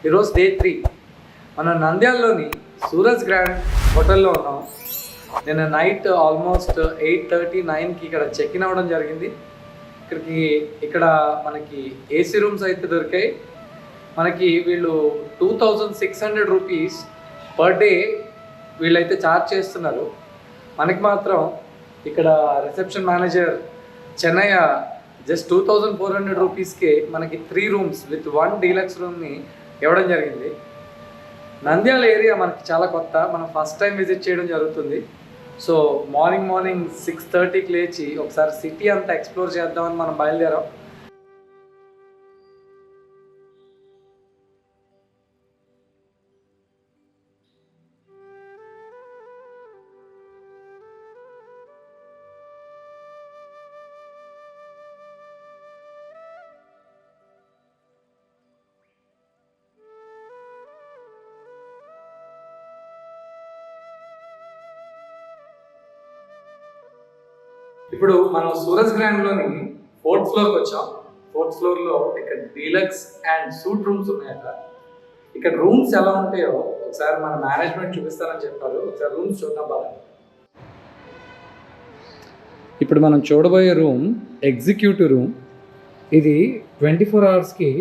ఈరోజు డే 3. మనం నంద్యాలలోని సూరజ్ గ్రాండ్ హోటల్లో ఉన్నాం. నేను నైట్ ఆల్మోస్ట్ 8:30-9కి ఇక్కడ చెక్ ఇన్ అవ్వడం జరిగింది. ఇక్కడ మనకి ఏసీ రూమ్స్ అయితే దొరికాయి. మనకి వీళ్ళు 2600 రూపీస్ పర్ డే వీళ్ళైతే ఛార్జ్ చేస్తున్నారు. మనకి మాత్రం ఇక్కడ రిసెప్షన్ మేనేజర్ చెన్నయ్య జస్ట్ 2400 రూపీస్కే మనకి 3 రూమ్స్ విత్ 1 డీలక్స్ రూమ్ని ఇవ్వడం జరిగింది. నంద్యాల ఏరియా మనకి చాలా కొత్త, మనం ఫస్ట్ టైం విజిట్ చేయడం జరుగుతుంది. సో మార్నింగ్ 6:30కి లేచి ఒకసారి సిటీ అంతా ఎక్స్ప్లోర్ చేద్దామని మనం బయలుదేరాం. ఇప్పుడు మనం సూరజ్ గ్రాండ్లోని 4th ఫ్లోర్కి వచ్చాం. 4th ఫ్లోర్లో ఇక్కడ డీలక్స్ అండ్ సూట్ రూమ్స్ ఉన్నాయట. ఇక్కడ రూమ్స్ ఎలా ఉంటాయో ఒకసారి మన మేనేజ్మెంట్ చూపిస్తారని చెప్పారు. ఒకసారి రూమ్స్ చూద్దాం బాగా. ఇప్పుడు మనం చూడబోయే రూమ్ ఎగ్జిక్యూటివ్ రూమ్. ఇది 24 అవర్స్కి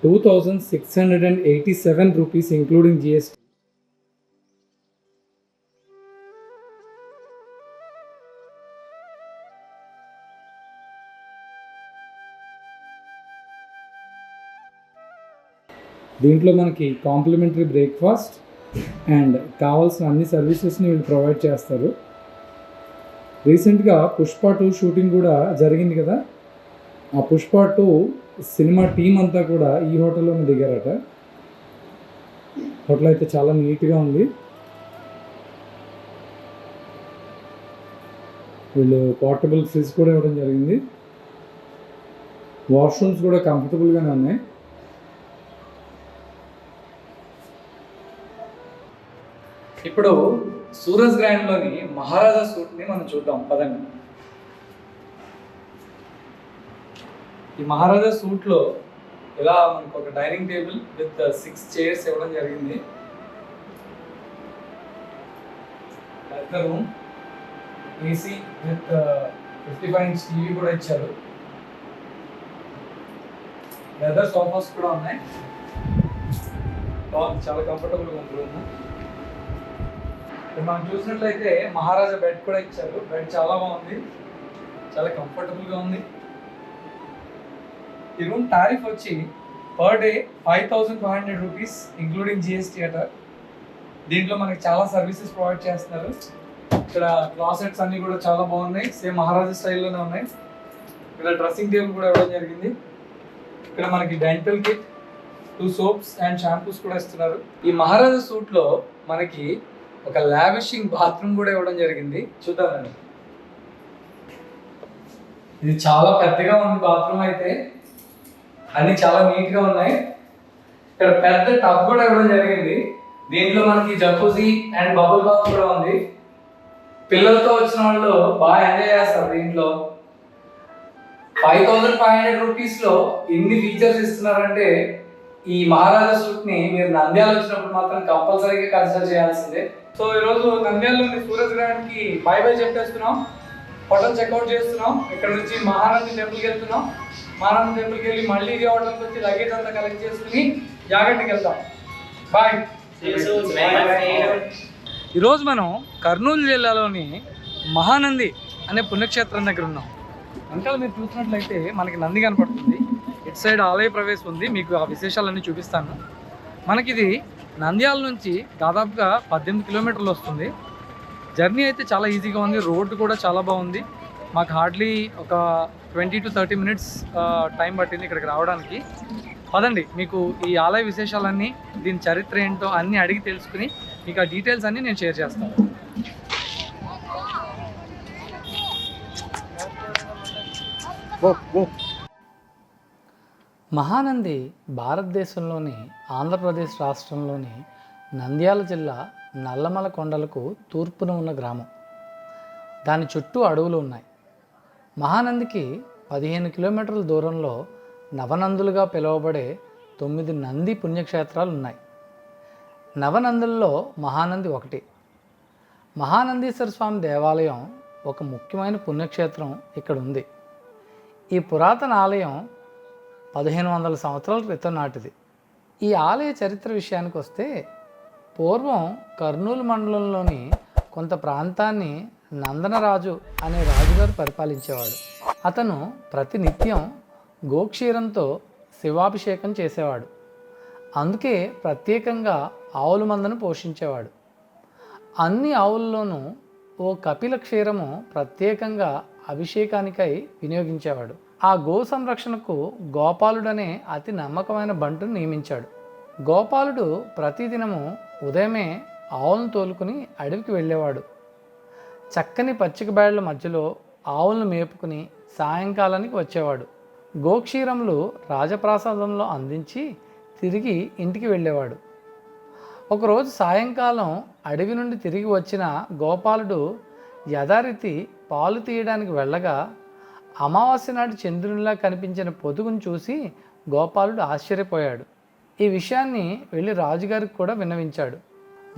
2687 రూపీస్ ఇంక్లూడింగ్ జిఎస్టీ. దీంట్లో మనకి కాంప్లిమెంటరీ బ్రేక్ఫాస్ట్ అండ్ కావాల్సిన అన్ని సర్వీసెస్ని వీళ్ళు ప్రొవైడ్ చేస్తారు. రీసెంట్గా పుష్ప 2 షూటింగ్ కూడా జరిగింది కదా, ఆ పుష్ప 2 సినిమా టీం అంతా కూడా ఈ హోటల్లోనే దిగారట. హోటల్ అయితే చాలా నీట్గా ఉంది. వీళ్ళు పోర్టబుల్ ఫ్రిడ్జ్ కూడా ఇవ్వడం జరిగింది. వాష్రూమ్స్ కూడా కంఫర్టబుల్గానే ఉన్నాయి. ఇప్పుడు సూరజ్ గ్రాండ్లోని మహారాజా సూట్ని మనం చూద్దాం పదండి. ఈ మహారాజా సూట్లో ఇలా మనకు ఒక డైనింగ్ టేబుల్ విత్ 6 చైర్స్ ఇవ్వడం జరిగింది. పెద్ద room, AC with 55 inch TV కూడా ఇచ్చారు. లెదర్ సోఫాస్ కూడా ఉన్నాయి. చాలా కంఫర్టబుల్గా ఉంది రూమ్. మనం చూసినట్లయితే మహారాజా బెడ్ కూడా ఇచ్చారు. బెడ్ చాలా బాగుంది, చాలా కంఫర్టబుల్గా ఉంది. ఈ రూమ్ టారిఫ్ వచ్చి per day 5500 rupees including GST అట. దీంట్లో మనకి చాలా సర్వీసెస్ ప్రొవైడ్ చేస్తున్నారు. ఇక్కడ క్లాసెట్స్ అన్నీ కూడా చాలా బాగున్నాయి, సేమ్ మహారాజా స్టైల్లోనే ఉన్నాయి. ఇక్కడ డ్రెస్సింగ్ టేబుల్ కూడా ఇవ్వడం జరిగింది. ఇక్కడ మనకి dental kit, 2 soaps and shampoos కూడా ఇస్తున్నారు. ఈ మహారాజా సూట్లో మనకి ఒక లావిషింగ్ బాత్రూమ్ కూడా ఇవ్వడం జరిగింది. చూద్దామండి. ఇది చాలా పెద్దగా ఉంది బాత్రూమ్ అయితే, అన్ని చాలా నీట్గా ఉన్నాయి. ఇక్కడ పెద్ద టబ్ కూడా ఇవ్వడం జరిగింది. దీంట్లో మనకి జకూజీ అండ్ బబుల్ బాత్ కూడా ఉంది. పిల్లలతో వచ్చిన వాళ్ళు బాగా ఎంజాయ్ చేస్తారు. దీంట్లో 5500 రూపీస్లో ఇన్ని ఫీచర్స్ ఇస్తున్నారంటే ఈ మహారాజా సూట్ని మీరు నంద్యాల వచ్చినప్పుడు మాత్రం కంపల్సరీగా కన్సిడర్ చేయాల్సిందే. సో ఈరోజు నంద్యాలలోని సూరజ్ గ్రాండ్కి బై చెప్పేస్తున్నాం. హోటల్ చెక్అవుట్ చేస్తున్నాం. ఇక్కడ నుంచి మహానంది టెంపుల్కి వెళ్తున్నాం. మహానంది టెంపుల్కి వెళ్ళి మళ్ళీ ఇది హోటల్కి వచ్చి లగేజ్ అంతా కలెక్ట్ చేసుకుని జాగ్రత్తకి వెళ్తాం. బాయ్. ఈరోజు మనం కర్నూలు జిల్లాలోని మహానంది అనే పుణ్యక్షేత్రం దగ్గర ఉన్నాం. వెనకాల మీరు చూసినట్లయితే మనకి నంది కనపడుతుంది. ఇటు సైడ్ ఆలయ ప్రవేశం ఉంది. మీకు ఆ విశేషాలన్నీ చూపిస్తాను. మనకిది నంద్యాల నుంచి దాదాపుగా 18 కిలోమీటర్లు వస్తుంది. జర్నీ అయితే చాలా ఈజీగా ఉంది. రోడ్డు కూడా చాలా బాగుంది. మాకు హార్డ్లీ ఒక 20 to 30 మినిట్స్ టైం పట్టింది ఇక్కడికి రావడానికి. పదండి, మీకు ఈ ఆలయ విశేషాలన్నీ, దీని చరిత్ర ఏంటో అన్నీ అడిగి తెలుసుకుని మీకు ఆ డీటెయిల్స్ అన్నీ నేను షేర్ చేస్తాను. మహానంది భారతదేశంలోని ఆంధ్రప్రదేశ్ రాష్ట్రంలోని నంద్యాల జిల్లా నల్లమల కొండలకు తూర్పున ఉన్న గ్రామం. దాని చుట్టూ అడవులు ఉన్నాయి. మహానందికి 15 కిలోమీటర్ల దూరంలో నవనందులుగా పిలువబడే 9 నంది పుణ్యక్షేత్రాలు ఉన్నాయి. నవనందుల్లో మహానంది ఒకటి. మహానందీశ్వర స్వామి దేవాలయం ఒక ముఖ్యమైన పుణ్యక్షేత్రం ఇక్కడ ఉంది. ఈ పురాతన ఆలయం 1500 సంవత్సరాల క్రితం నాటిది. ఈ ఆలయ చరిత్ర విషయానికి వస్తే, పూర్వం కర్నూలు మండలంలోని కొంత ప్రాంతాన్ని నందనరాజు అనే రాజుగారు పరిపాలించేవాడు. అతను ప్రతినిత్యం గోక్షీరంతో శివాభిషేకం చేసేవాడు. అందుకే ప్రత్యేకంగా ఆవుల మందను పోషించేవాడు. అన్ని ఆవుల్లోనూ ఓ కపిల క్షీరము ప్రత్యేకంగా అభిషేకానికై వినియోగించేవాడు. ఆ గో సంరక్షణకు గోపాలుడనే అతి నమ్మకమైన బంటును నియమించాడు. గోపాలుడు ప్రతిదినము ఉదయమే ఆవులను తోలుకుని అడవికి వెళ్ళేవాడు. చక్కని పచ్చిక బయళ్ళ మధ్యలో ఆవులను మేపుకుని సాయంకాలానికి వచ్చేవాడు. గోక్షీరములు రాజప్రాసాదంలో అందించి తిరిగి ఇంటికి వెళ్ళేవాడు. ఒకరోజు సాయంకాలం అడవి నుండి తిరిగి వచ్చిన గోపాలుడు యథారీతి పాలు తీయడానికి వెళ్ళగా అమావాస్య నాటి చంద్రునిలా కనిపించిన పొదుగును చూసి గోపాలుడు ఆశ్చర్యపోయాడు. ఈ విషయాన్ని వెళ్ళి రాజుగారికి కూడా విన్నవించాడు.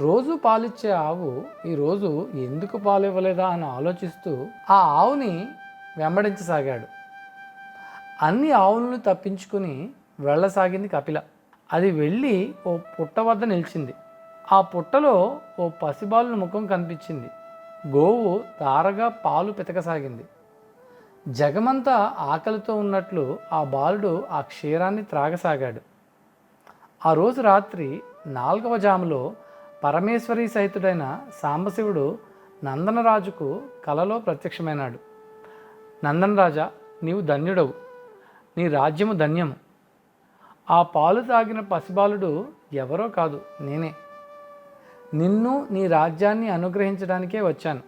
రోజు పాలిచ్చే ఆవు ఈరోజు ఎందుకు పాలు ఇవ్వలేదా అని ఆలోచిస్తూ ఆ ఆవుని వెంబడించసాగాడు. అన్ని ఆవులను తప్పించుకుని వెళ్ళసాగింది కపిల. అది వెళ్ళి ఓ పుట్ట వద్ద నిలిచింది. ఆ పుట్టలో ఓ పసిబాలుని ముఖం కనిపించింది. గోవు తారగా పాలు పితకసాగింది. జగమంతా ఆకలితో ఉన్నట్లు ఆ బాలుడు ఆ క్షీరాన్ని త్రాగసాగాడు. ఆ రోజు రాత్రి 4వ జాములో పరమేశ్వరీ సహితుడైన సాంబశివుడు నందనరాజుకు కలలో ప్రత్యక్షమైనాడు. నందనరాజా, నీవు ధన్యుడవు, నీ రాజ్యము ధన్యము. ఆ పాలు తాగిన పసిబాలుడు ఎవరో కాదు, నేనే. నిన్ను నీ రాజ్యాన్ని అనుగ్రహించడానికే వచ్చాను.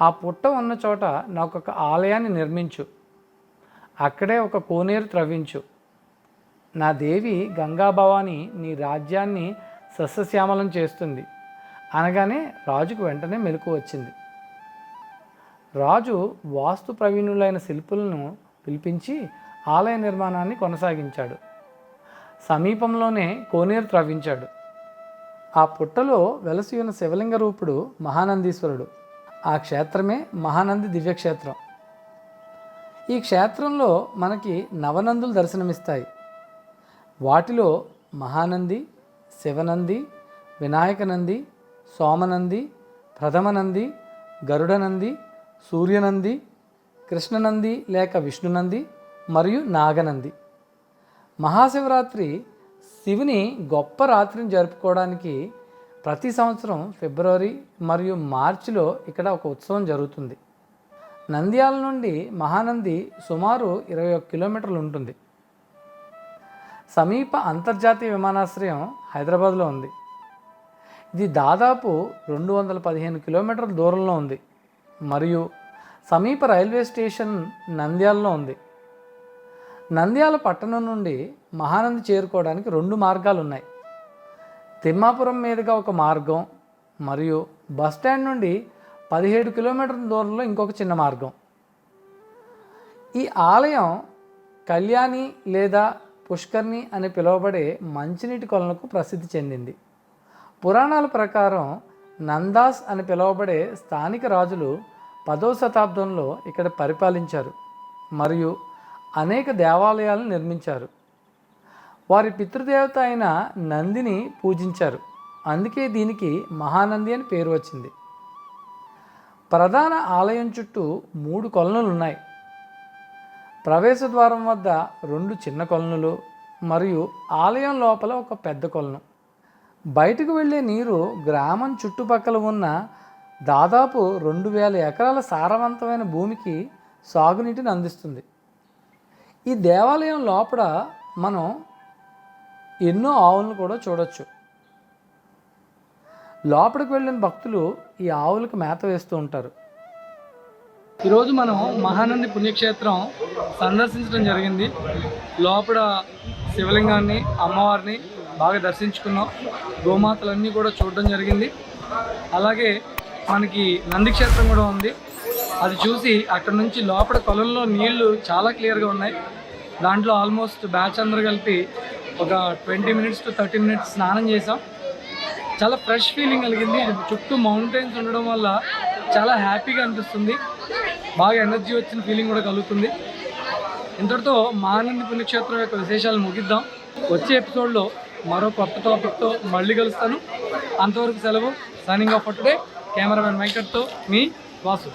ఆ పుట్ట ఉన్న చోట నాకొక ఆలయాన్ని నిర్మించు, అక్కడే ఒక కోనేరు త్రవ్వించు. నా దేవి గంగాభవాని నీ రాజ్యాన్ని సస్యశ్యామలం చేస్తుంది అనగానే రాజుకు వెంటనే మెలకు వచ్చింది. రాజు వాస్తు ప్రవీణులైన శిల్పులను పిలిపించి ఆలయ నిర్మాణాన్ని కొనసాగించాడు. సమీపంలోనే కోనేరు త్రవ్వించాడు. ఆ పుట్టలో వెలసి ఉన్న శివలింగ రూపుడు మహానందీశ్వరుడు. ఆ క్షేత్రమే మహానంది దివ్యక్షేత్రం. ఈ క్షేత్రంలో మనకి నవనందులు దర్శనమిస్తాయి. వాటిలో మహానంది, శివనంది, వినాయకనంది, సోమనంది, ప్రథమనంది, గరుడనంది, సూర్యనంది, కృష్ణనంది లేక విష్ణునంది మరియు నాగనంది. మహాశివరాత్రి శివుని గొప్ప రాత్రిని జరుపుకోవడానికి ప్రతి సంవత్సరం ఫిబ్రవరి మరియు మార్చిలో ఇక్కడ ఒక ఉత్సవం జరుగుతుంది. నంద్యాల నుండి మహానంది సుమారు 21 కిలోమీటర్లు ఉంటుంది. సమీప అంతర్జాతీయ విమానాశ్రయం హైదరాబాద్లో ఉంది. ఇది దాదాపు 215 కిలోమీటర్ల దూరంలో ఉంది మరియు సమీప రైల్వే స్టేషన్ నంద్యాలలో ఉంది. నంద్యాల పట్టణం నుండి మహానంది చేరుకోవడానికి 2 మార్గాలు ఉన్నాయి. తిమ్మాపురం మీదుగా ఒక మార్గం మరియు బస్టాండ్ నుండి 17 కిలోమీటర్ల దూరంలో ఇంకొక చిన్న మార్గం. ఈ ఆలయం కళ్యాణి లేదా పుష్కర్ణి అని పిలువబడే మంచినీటి కొలనుకు ప్రసిద్ధి చెందింది. పురాణాల ప్రకారం నందాస్ అని పిలువబడే స్థానిక రాజులు 10వ శతాబ్దంలో ఇక్కడ పరిపాలించారు మరియు అనేక దేవాలయాలను నిర్మించారు. వారి పితృదేవత అయిన నందిని పూజించారు. అందుకే దీనికి మహానంది అని పేరు వచ్చింది. ప్రధాన ఆలయం చుట్టూ 3 కొలనులు ఉన్నాయి. ప్రవేశ ద్వారం వద్ద 2 చిన్న కొలనులు మరియు ఆలయం లోపల ఒక పెద్ద కొలను. బయటకు వెళ్ళే నీరు గ్రామం చుట్టుపక్కల ఉన్న దాదాపు 2000 ఎకరాల సారవంతమైన భూమికి సాగునీటిని అందిస్తుంది. ఈ దేవాలయం లోపల మనం ఎన్నో ఆవులను కూడా చూడొచ్చు. లోపలికి వెళ్ళిన భక్తులు ఈ ఆవులకు మేత వేస్తూ ఉంటారు. ఈరోజు మనం మహానంది పుణ్యక్షేత్రం సందర్శించడం జరిగింది. లోపల శివలింగాన్ని, అమ్మవారిని బాగా దర్శించుకున్నాం. గోమాతలన్నీ కూడా చూడడం జరిగింది. అలాగే మనకి నంది క్షేత్రం కూడా ఉంది. అది చూసి అక్కడ నుంచి లోపల కొలంలో నీళ్లు చాలా క్లియర్గా ఉన్నాయి. దాంట్లో ఆల్మోస్ట్ బ్యాచ్ అందరూ కలిపి ఒక 20 minutes to 30 minutes స్నానం చేసాం. చాలా ఫ్రెష్ ఫీలింగ్ కలిగింది. చుట్టూ మౌంటైన్స్ ఉండడం వల్ల చాలా హ్యాపీగా అనిపిస్తుంది. బాగా ఎనర్జీ వచ్చిన ఫీలింగ్ కూడా కలుగుతుంది. ఇంతటితో మహానంది పుణ్యక్షేత్రం యొక్క విశేషాలు ముగిద్దాం. వచ్చే ఎపిసోడ్లో మరో కొత్త టాపిక్తో మళ్ళీ కలుస్తాను. అంతవరకు సెలవు. Signing off for today. Cameraman వెంకట్తో మీ వాసు.